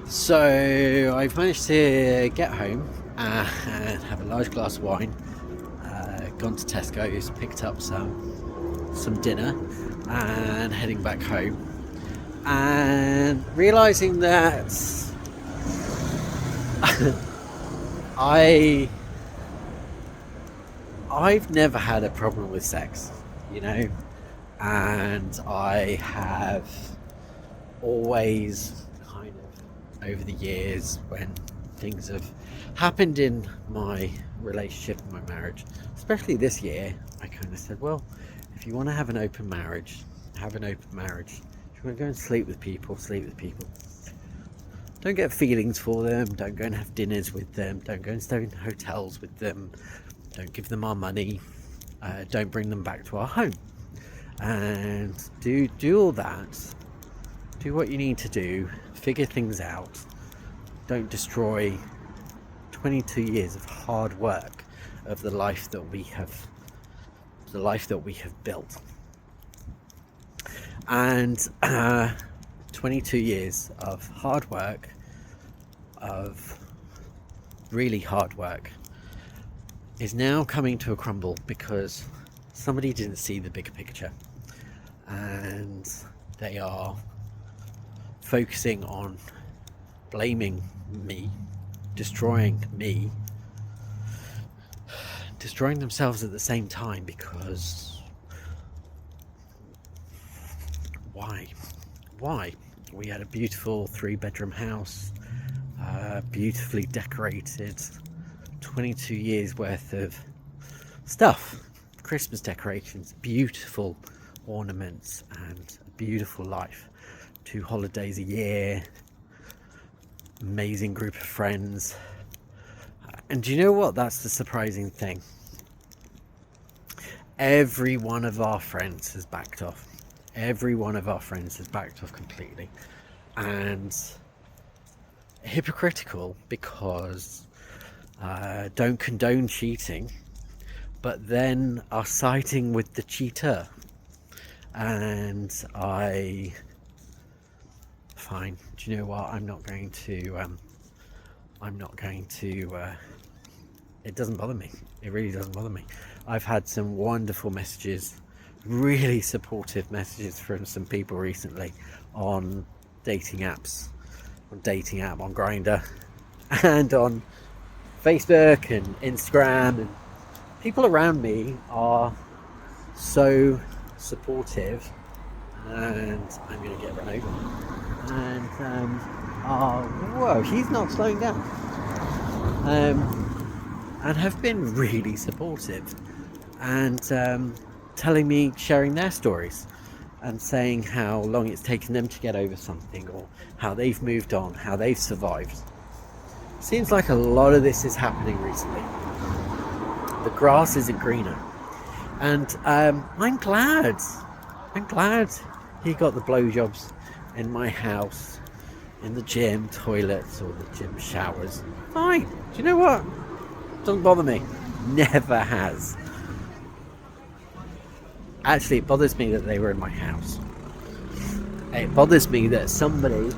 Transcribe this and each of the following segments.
So I've managed to get home and have a large glass of wine. Gone to Tesco's, picked up some dinner, and heading back home. And realizing that I I've never had a problem with sex, you know, and I have always kind of over the years when things have happened in my relationship and my marriage, especially this year, I kind of said, well, if you want to have an open marriage, have an open marriage. If you want to go and sleep with people, sleep with people. Don't get feelings for them. Don't go and have dinners with them. Don't go and stay in hotels with them. Don't give them our money. Don't bring them back to our home. And do all that. Do what you need to do. Figure things out. Don't destroy 22 years of hard work of the life that we have built. And 22 years of hard work, of really hard work, is now coming to a crumble because somebody didn't see the bigger picture, and they are focusing on blaming me, destroying themselves at the same time. Because why we had a beautiful 3-bedroom house, beautifully decorated, 22 years worth of stuff, Christmas decorations, beautiful ornaments, and a beautiful life, 2 holidays a year, amazing group of friends. And do you know what? That's the surprising thing. Every one of our friends has backed off. Every one of our friends has backed off completely. And hypocritical, because don't condone cheating, but then are siding with the cheater. And fine, do you know what? I'm not going to it doesn't bother me. It really doesn't bother me. I've had some wonderful messages, really supportive messages from some people recently on dating apps, on Grindr, and on Facebook and Instagram. And people around me are so supportive, and I'm going to get run over. And whoa, he's not slowing down. And have been really supportive, and telling me, sharing their stories, and saying how long it's taken them to get over something, or how they've moved on, how they've survived. Seems like a lot of this is happening recently. The grass isn't greener, and I'm glad he got the blowjobs in my house, in the gym toilets or the gym showers. Fine. Do you know what? Doesn't bother me. Never has. Actually, it bothers me that they were in my house. It bothers me that somebody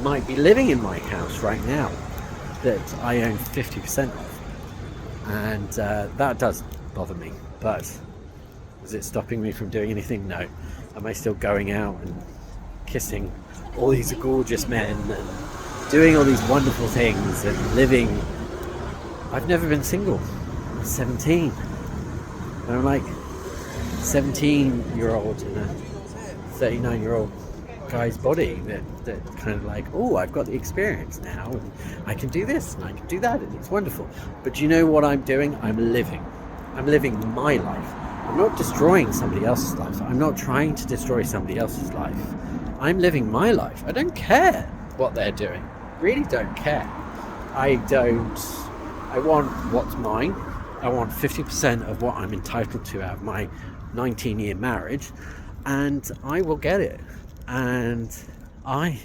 might be living in my house right now that I own 50% of. And that does bother me. But is it stopping me from doing anything? No. Am I still going out and kissing all these gorgeous men and doing all these wonderful things and living? I've never been single. I'm 17. And I'm like 17-year-old in a 39-year-old guy's body that kind of like, oh, I've got the experience now, and I can do this and I can do that, and it's wonderful. But do you know what I'm doing? I'm living my life. I'm not destroying somebody else's life. I'm not trying to destroy somebody else's life. I'm living my life. I don't care what they're doing. Really don't care. I want what's mine. I want 50% of what I'm entitled to out of my 19-year marriage, and I will get it. And I'm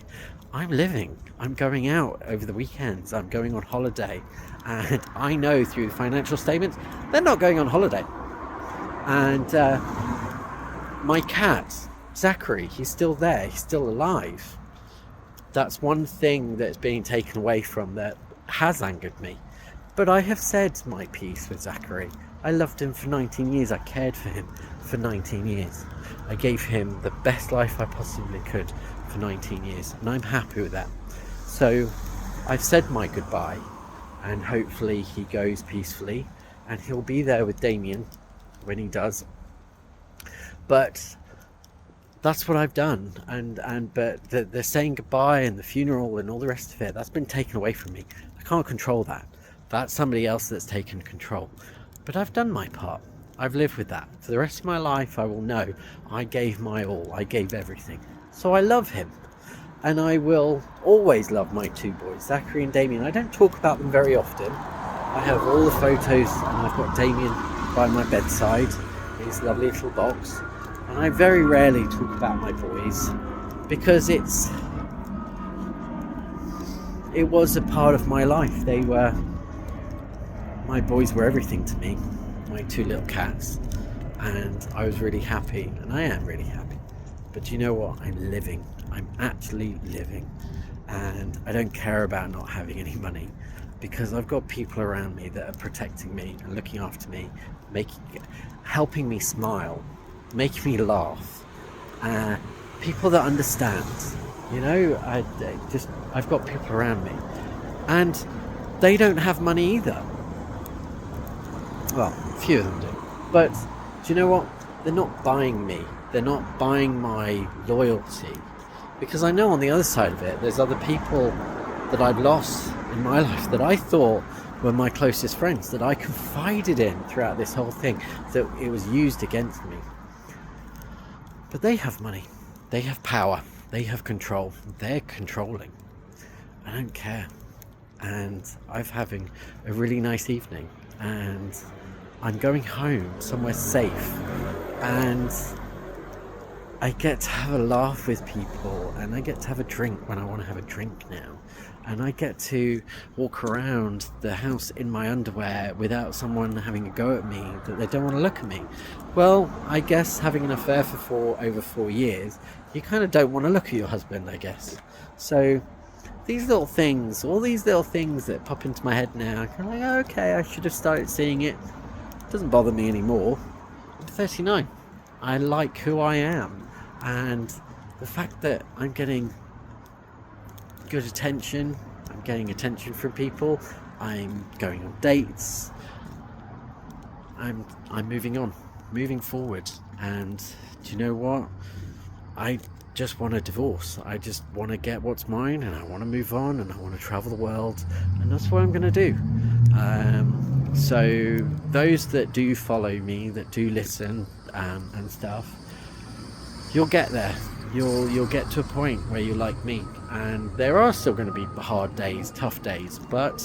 living. I'm going out over the weekends. I'm going on holiday. And I know through the financial statements, they're not going on holiday. And my cat, Zachary, he's still there. He's still alive. That's one thing that's being taken away from that has angered me. But I have said my piece with Zachary. I loved him for 19 years. I cared for him for 19 years. I gave him the best life I possibly could for 19 years. And I'm happy with that. So I've said my goodbye. And hopefully he goes peacefully. And he'll be there with Damien when he does. But that's what I've done. But the saying goodbye and the funeral and all the rest of it, that's been taken away from me. I can't control that. That's somebody else that's taken control. But I've done my part. I've lived with that. For the rest of my life, I will know I gave my all. I gave everything. So I love him. And I will always love my two boys, Zachary and Damien. I don't talk about them very often. I have all the photos, and I've got Damien by my bedside in his lovely little box. And I very rarely talk about my boys because it was a part of my life. My boys were everything to me, my two little cats, and I was really happy, and I am really happy. But you know what? I'm living. I'm actually living, and I don't care about not having any money because I've got people around me that are protecting me and looking after me, helping me smile, making me laugh, people that understand. You know, I've got people around me, and they don't have money either. Well, a few of them do. But do you know what? They're not buying me. They're not buying my loyalty. Because I know on the other side of it, there's other people that I've lost in my life that I thought were my closest friends, that I confided in throughout this whole thing, that it was used against me. But they have money. They have power. They have control. They're controlling. I don't care. And I'm having a really nice evening. And I'm going home somewhere safe. And I get to have a laugh with people. And I get to have a drink when I want to have a drink now. And I get to walk around the house in my underwear without someone having a go at me that they don't want to look at me. Well, I guess having an affair for over 4 years, you kind of don't want to look at your husband, I guess. So these little things, all these little things that pop into my head now, I'm kind of like, okay, I should have started seeing it. It doesn't bother me anymore. I'm 39. I like who I am. And the fact that I'm getting good attention, I'm getting attention from people, I'm going on dates, I'm moving on, moving forward. And do you know what? I just want a divorce. I just want to get what's mine, and I want to move on, and I want to travel the world, and that's what I'm going to do. So those that do follow me, that do listen and stuff, you'll get there. You'll get to a point where you like me, and there are still going to be hard days, tough days, but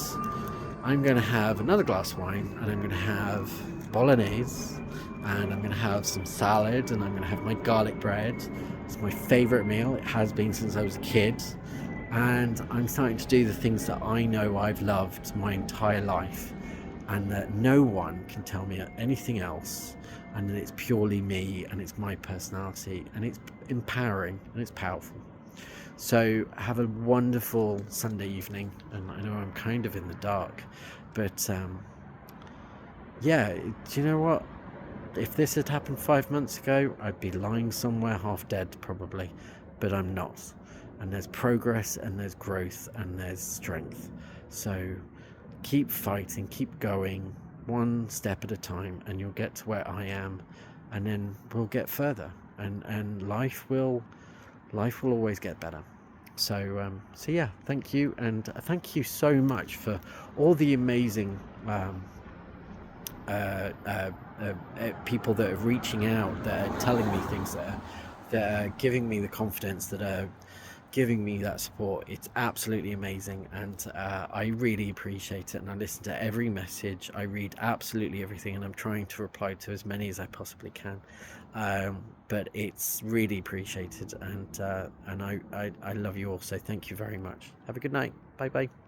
I'm going to have another glass of wine, and I'm going to have bolognese, and I'm going to have some salad, and I'm going to have my garlic bread. It's my favourite meal. It has been since I was a kid, and I'm starting to do the things that I know I've loved my entire life, and that no one can tell me anything else. And that it's purely me, and it's my personality, and it's empowering, and it's powerful. So have a wonderful Sunday evening. And I know I'm kind of in the dark, but yeah, do you know what? If this had happened 5 months ago, I'd be lying somewhere half dead probably, but I'm not. And there's progress, and there's growth, and there's strength. So keep fighting, keep going, one step at a time, and you'll get to where I am, and then we'll get further, and life will always get better. So yeah, thank you, and thank you so much for all the amazing people that are reaching out, that are telling me things, that are giving me the confidence, that are giving me that support. It's absolutely amazing, and I really appreciate it, and I listen to every message. I read absolutely everything, and I'm trying to reply to as many as I possibly can, but it's really appreciated, and I love you all, so thank you very much. Have a good night. Bye bye.